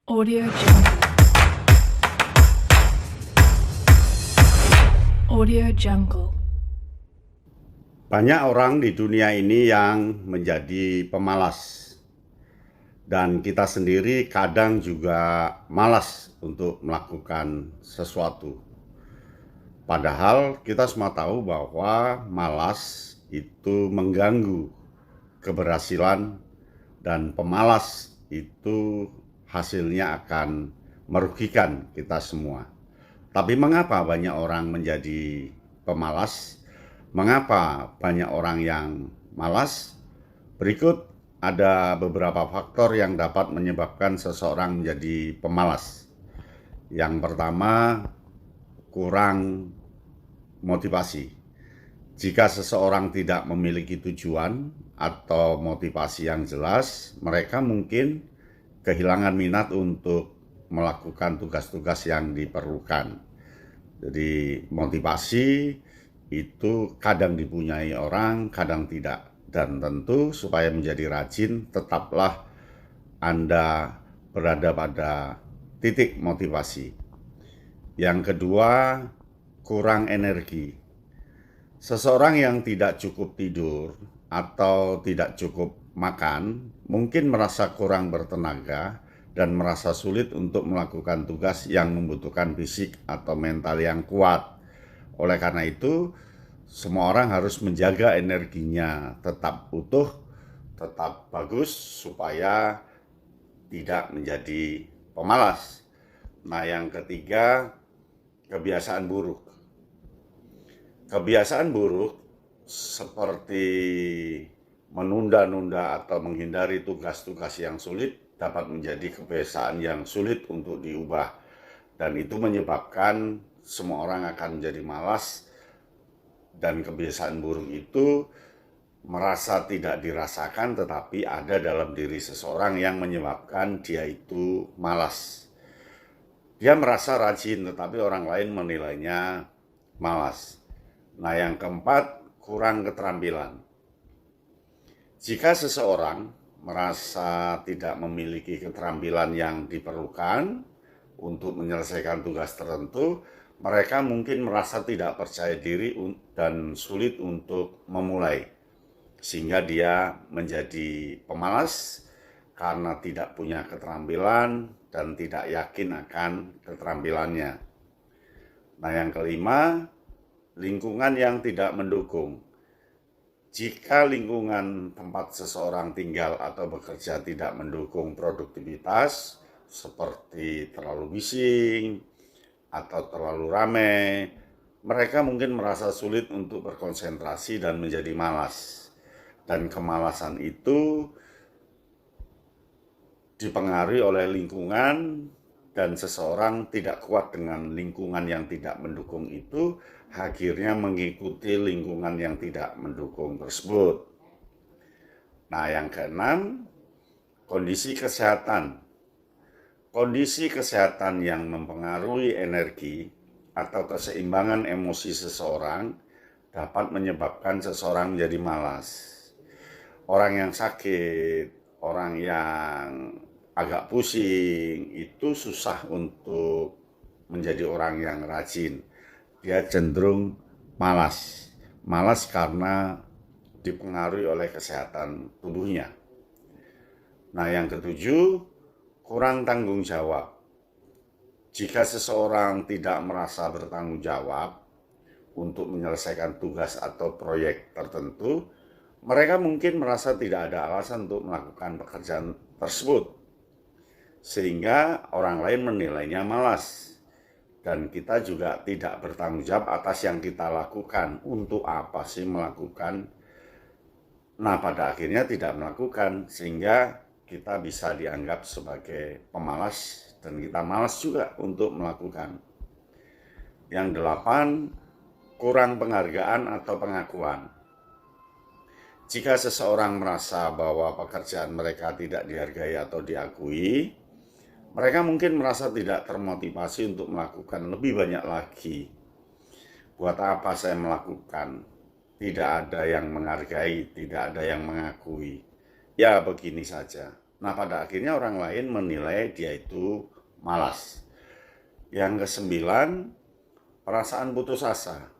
Audio Jungle. Audio Jungle. Banyak orang di dunia ini yang menjadi pemalas, dan kita sendiri kadang juga malas untuk melakukan sesuatu. Padahal kita semua tahu bahwa malas itu mengganggu keberhasilan, dan pemalas itu hasilnya akan merugikan kita semua. Tapi mengapa banyak orang menjadi pemalas? Mengapa banyak orang yang malas? Berikut ada beberapa faktor yang dapat menyebabkan seseorang menjadi pemalas. Yang pertama, kurang motivasi. Jika seseorang tidak memiliki tujuan atau motivasi yang jelas, mereka mungkin kehilangan minat untuk melakukan tugas-tugas yang diperlukan. Jadi motivasi itu kadang dipunyai orang, kadang tidak. Dan tentu supaya menjadi rajin, tetaplah Anda berada pada titik motivasi. Yang kedua, kurang energi. Seseorang yang tidak cukup tidur atau tidak cukup makan mungkin merasa kurang bertenaga dan merasa sulit untuk melakukan tugas yang membutuhkan fisik atau mental yang kuat. Oleh karena itu, semua orang harus menjaga energinya tetap utuh, tetap bagus, supaya tidak menjadi pemalas. Nah, yang ketiga, kebiasaan buruk. Kebiasaan buruk seperti menunda-nunda atau menghindari tugas-tugas yang sulit dapat menjadi kebiasaan yang sulit untuk diubah. Dan itu menyebabkan semua orang akan menjadi malas, dan kebiasaan buruk itu merasa tidak dirasakan, tetapi ada dalam diri seseorang yang menyebabkan dia itu malas. Dia merasa rajin, tetapi orang lain menilainya malas. Nah, yang keempat, kurang keterampilan. Jika seseorang merasa tidak memiliki keterampilan yang diperlukan untuk menyelesaikan tugas tertentu, mereka mungkin merasa tidak percaya diri dan sulit untuk memulai, sehingga dia menjadi pemalas karena tidak punya keterampilan dan tidak yakin akan keterampilannya. Nah, yang kelima, lingkungan yang tidak mendukung. Jika lingkungan tempat seseorang tinggal atau bekerja tidak mendukung produktivitas, seperti terlalu bising atau terlalu ramai, mereka mungkin merasa sulit untuk berkonsentrasi dan menjadi malas. Dan kemalasan itu dipengaruhi oleh lingkungan, dan seseorang tidak kuat dengan lingkungan yang tidak mendukung itu, akhirnya mengikuti lingkungan yang tidak mendukung tersebut. Nah, yang keenam, kondisi kesehatan. Kondisi kesehatan yang mempengaruhi energi atau keseimbangan emosi seseorang dapat menyebabkan seseorang menjadi malas. Orang yang sakit, orang yang agak pusing, itu susah untuk menjadi orang yang rajin. Dia cenderung malas. Malas karena dipengaruhi oleh kesehatan tubuhnya. Nah, yang ketujuh, kurang tanggung jawab. Jika seseorang tidak merasa bertanggung jawab untuk menyelesaikan tugas atau proyek tertentu, mereka mungkin merasa tidak ada alasan untuk melakukan pekerjaan tersebut, sehingga orang lain menilainya malas. Dan kita juga tidak bertanggung jawab atas yang kita lakukan. Untuk apa sih melakukan? Nah, pada akhirnya tidak melakukan, sehingga kita bisa dianggap sebagai pemalas, dan kita malas juga untuk melakukan. Yang delapan, kurang penghargaan atau pengakuan. Jika seseorang merasa bahwa pekerjaan mereka tidak dihargai atau diakui, mereka mungkin merasa tidak termotivasi untuk melakukan lebih banyak lagi. Buat apa saya melakukan? Tidak ada yang menghargai, tidak ada yang mengakui. Ya, begini saja. Nah, pada akhirnya orang lain menilai dia itu malas. Yang kesembilan, perasaan putus asa.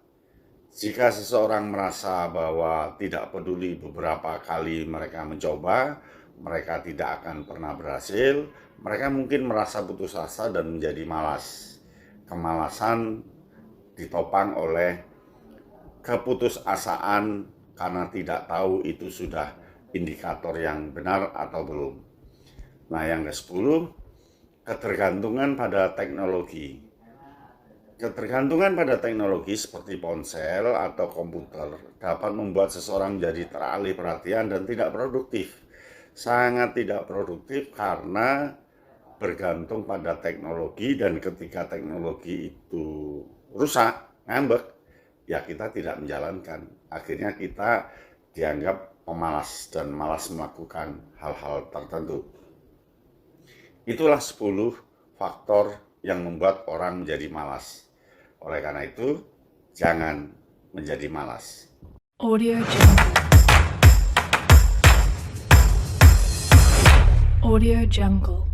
Jika seseorang merasa bahwa tidak peduli beberapa kali mereka mencoba, mereka tidak akan pernah berhasil, mereka mungkin merasa putus asa dan menjadi malas. Kemalasan ditopang oleh keputusasaan karena tidak tahu itu sudah indikator yang benar atau belum. Nah, yang ke-10, ketergantungan pada teknologi. Ketergantungan pada teknologi seperti ponsel atau komputer dapat membuat seseorang menjadi teralih perhatian dan tidak produktif. Sangat tidak produktif karena bergantung pada teknologi, dan ketika teknologi itu rusak, ngambek, ya kita tidak menjalankan. Akhirnya kita dianggap pemalas dan malas melakukan hal-hal tertentu. Itulah 10 faktor yang membuat orang menjadi malas. Oleh karena itu, jangan menjadi malas. Audio Jungle. Audio Jungle.